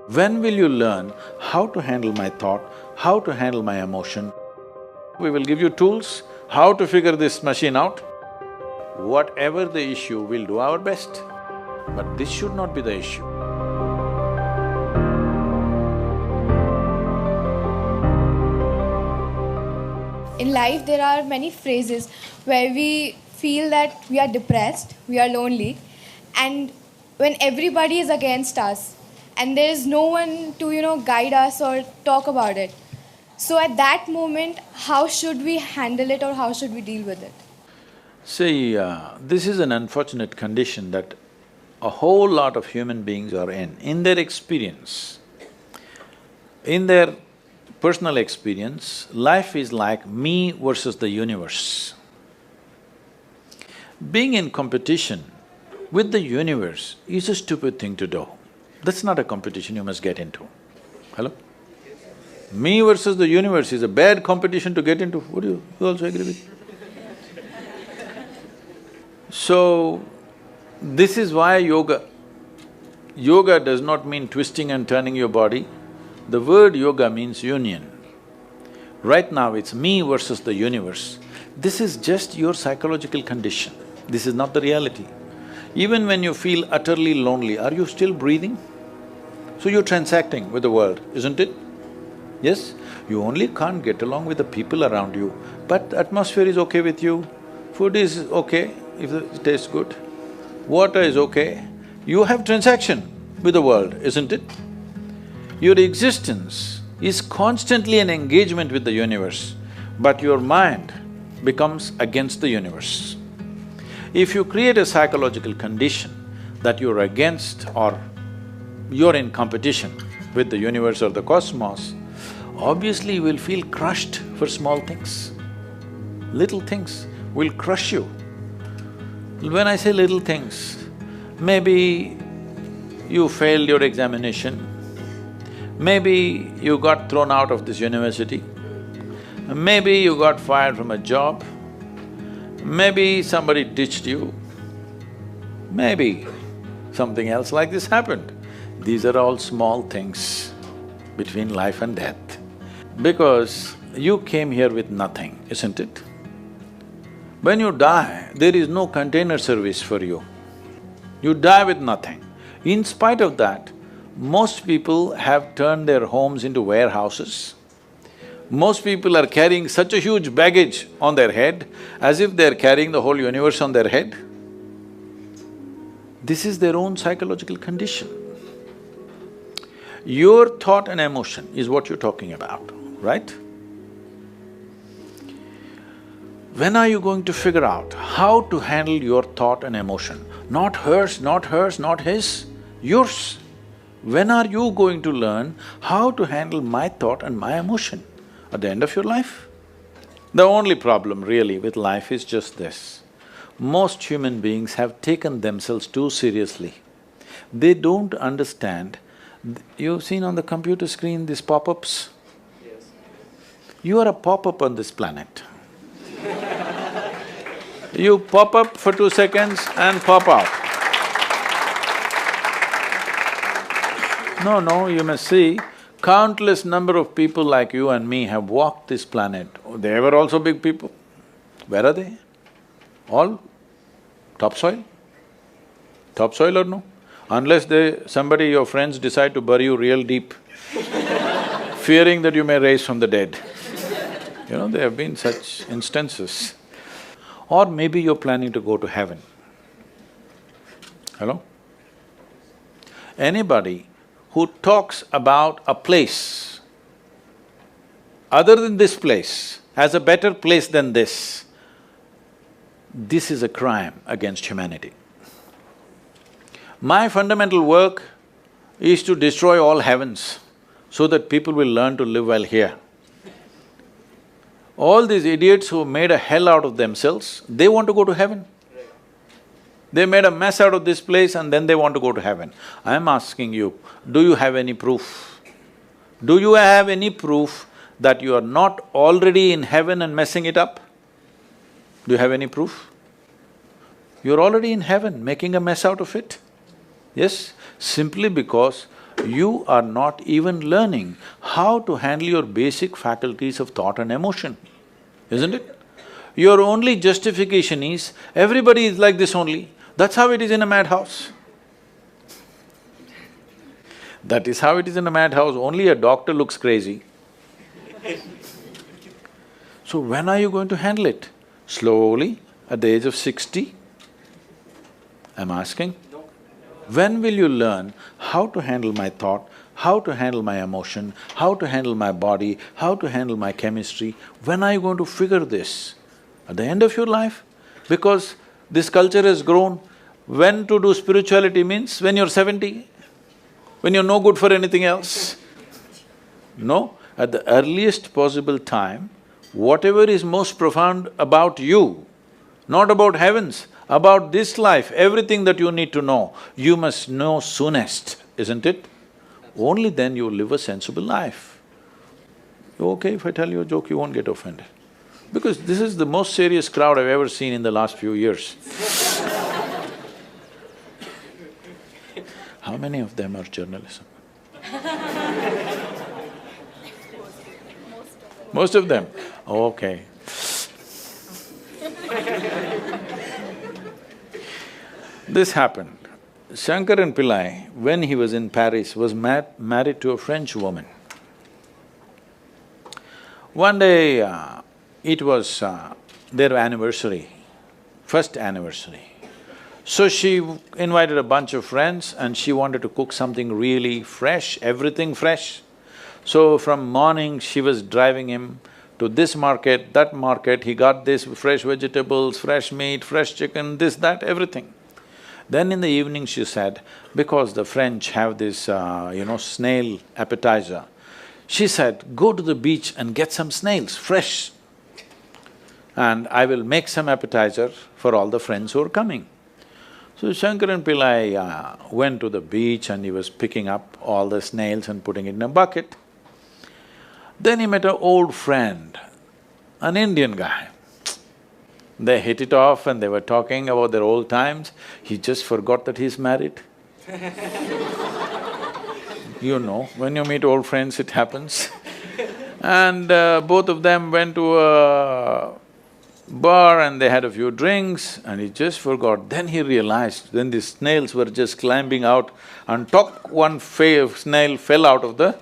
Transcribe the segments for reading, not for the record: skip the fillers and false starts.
When will you learn how to handle my thought, how to handle my emotion? We will give you tools, how to figure this machine out. Whatever the issue, we'll do our best. But this should not be the issue. In life, there are many phrases where we feel that we are depressed, we are lonely, and when everybody is against us and there is no one to guide us or talk about it. So at that moment, how should we handle it or how should we deal with it? See, this is an unfortunate condition that a whole lot of human beings are in their experience. In their personal experience, life is like me versus the universe. Being in competition with the universe is a stupid thing to do. That's not a competition you must get into. Hello? Me versus the universe is a bad competition to get into. Would you also agree with? So, this is why yoga. Yoga does not mean twisting and turning your body. The word yoga means union. Right now it's me versus the universe. This is just your psychological condition. This is not the reality. Even when you feel utterly lonely, are you still breathing? So you're transacting with the world, isn't it? Yes? You only can't get along with the people around you, but atmosphere is okay with you, food is okay if it tastes good, water is okay. You have transaction with the world, isn't it? Your existence is constantly an engagement with the universe, but your mind becomes against the universe. If you create a psychological condition that you're against or you're in competition with the universe or the cosmos, obviously you will feel crushed for small things. Little things will crush you. When I say little things, maybe you failed your examination, maybe you got thrown out of this university, maybe you got fired from a job, maybe somebody ditched you, maybe something else like this happened. These are all small things between life and death. Because you came here with nothing, isn't it? When you die, there is no container service for you. You die with nothing. In spite of that, most people have turned their homes into warehouses. Most people are carrying such a huge baggage on their head, as if they're carrying the whole universe on their head. This is their own psychological condition. Your thought and emotion is what you're talking about, right? When are you going to figure out how to handle your thought and emotion? Not hers, not hers, not his, yours. When are you going to learn how to handle my thought and my emotion? At the end of your life? The only problem really with life is just this. Most human beings have taken themselves too seriously. They don't understand. You've seen on the computer screen these pop-ups? Yes. You are a pop-up on this planet. You pop up for 2 seconds and pop out. No, you must see, countless number of people like you and me have walked this planet. They were also big people. Where are they? All topsoil? Topsoil or no? Unless somebody, your friends decide to bury you real deep, fearing that you may rise from the dead. You know, there have been such instances. Or maybe you're planning to go to heaven. Hello? Anybody who talks about a place other than this place, as a better place than this is a crime against humanity. My fundamental work is to destroy all heavens so that people will learn to live well here. All these idiots who made a hell out of themselves, they want to go to heaven. They made a mess out of this place and then they want to go to heaven. I am asking you, do you have any proof? Do you have any proof that you are not already in heaven and messing it up? Do you have any proof? You're already in heaven, making a mess out of it. Yes, simply because you are not even learning how to handle your basic faculties of thought and emotion, isn't it? Your only justification is, everybody is like this only, that's how it is in a madhouse. That is how it is in a madhouse, only a doctor looks crazy. So when are you going to handle it? Slowly, at the age of 60? I'm asking. When will you learn how to handle my thought, how to handle my emotion, how to handle my body, how to handle my chemistry? When are you going to figure this? At the end of your life? Because this culture has grown, when to do spirituality means when you're 70, when you're no good for anything else. No, at the earliest possible time, whatever is most profound about you, not about heavens, about this life, everything that you need to know, you must know soonest, isn't it? Only then you live a sensible life. Okay, if I tell you a joke, you won't get offended. Because this is the most serious crowd I've ever seen in the last few years. How many of them are journalism? Most of them? Okay. This happened. Shankaran Pillai, when he was in Paris, was married to a French woman. One day, it was their anniversary, first anniversary. So she invited a bunch of friends and she wanted to cook something really fresh, everything fresh. So from morning, she was driving him to this market, that market, he got this fresh vegetables, fresh meat, fresh chicken, this, that, everything. Then in the evening she said, because the French have this, snail appetizer, she said, go to the beach and get some snails, fresh, and I will make some appetizer for all the friends who are coming. So Shankaran Pillai went to the beach and he was picking up all the snails and putting it in a bucket. Then he met an old friend, an Indian guy. They hit it off and they were talking about their old times. He just forgot that he's married. You know, when you meet old friends, it happens. And both of them went to a bar and they had a few drinks and he just forgot. Then he realized, then the snails were just climbing out and one snail fell out of the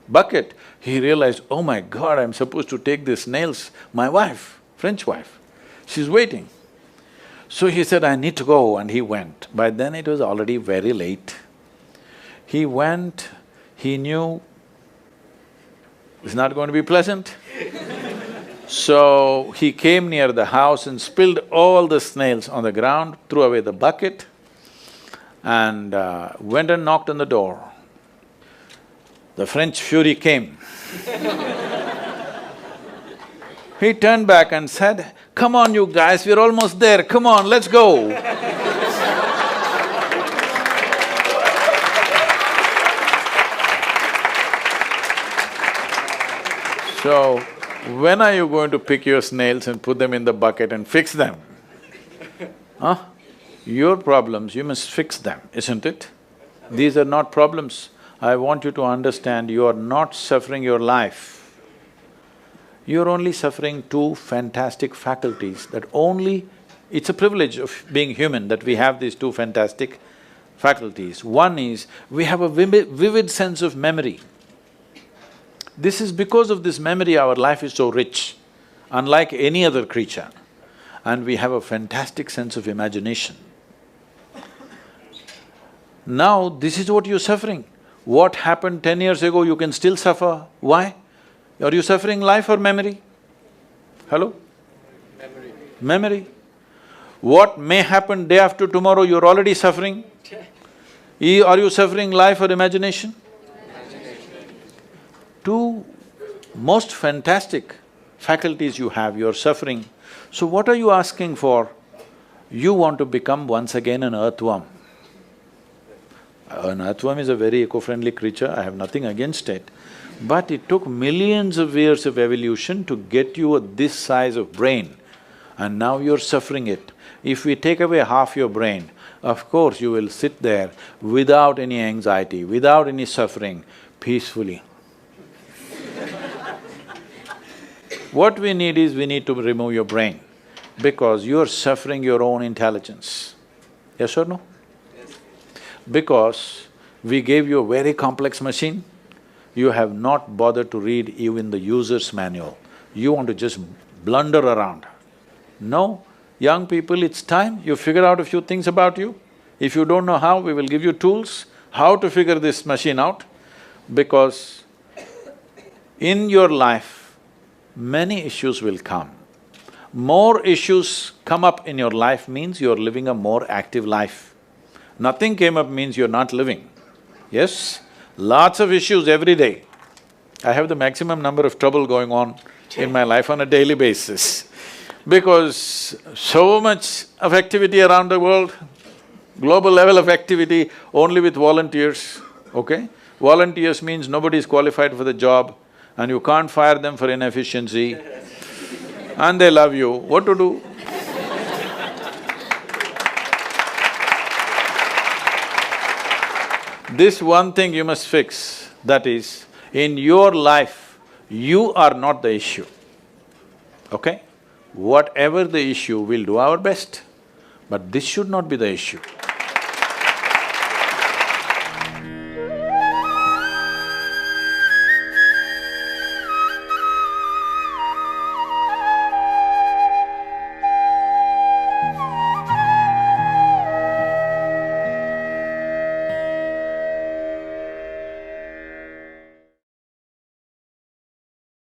bucket. He realized, oh my God, I'm supposed to take these snails, my wife, French wife, she's waiting. So he said, I need to go, and he went. By then it was already very late. He went, he knew it's not going to be pleasant. So he came near the house and spilled all the snails on the ground, threw away the bucket and went and knocked on the door. The French fury came. He turned back and said, come on you guys, we're almost there, come on, let's go. So, when are you going to pick your snails and put them in the bucket and fix them? Huh? Your problems, you must fix them, isn't it? These are not problems. I want you to understand, you are not suffering your life. You're only suffering two fantastic faculties that only… It's a privilege of being human that we have these two fantastic faculties. One is, we have a vivid sense of memory. This is because of this memory our life is so rich, unlike any other creature. And we have a fantastic sense of imagination. Now, this is what you're suffering. What happened 10 years ago, you can still suffer. Why? Are you suffering life or memory? Hello? Memory. Memory. What may happen day after tomorrow, you're already suffering. Are you suffering life or imagination? Two most fantastic faculties you have, you're suffering. So what are you asking for? You want to become once again an earthworm. An earthworm is a very eco-friendly creature, I have nothing against it. But it took millions of years of evolution to get you this size of brain, and now you're suffering it. If we take away half your brain, of course you will sit there without any anxiety, without any suffering, peacefully. What we need is, we need to remove your brain, because you're suffering your own intelligence. Yes or no? Yes. Because we gave you a very complex machine, you have not bothered to read even the user's manual. You want to just blunder around. No, young people, it's time you figure out a few things about you. If you don't know how, we will give you tools, how to figure this machine out, because in your life, many issues will come. More issues come up in your life means you're living a more active life. Nothing came up means you're not living. Yes? Lots of issues every day. I have the maximum number of trouble going on in my life on a daily basis, because so much of activity around the world, global level of activity only with volunteers, okay? Volunteers means nobody is qualified for the job and you can't fire them for inefficiency and they love you, what to do? This one thing you must fix, that is, in your life, you are not the issue, okay? Whatever the issue, we'll do our best, but this should not be the issue.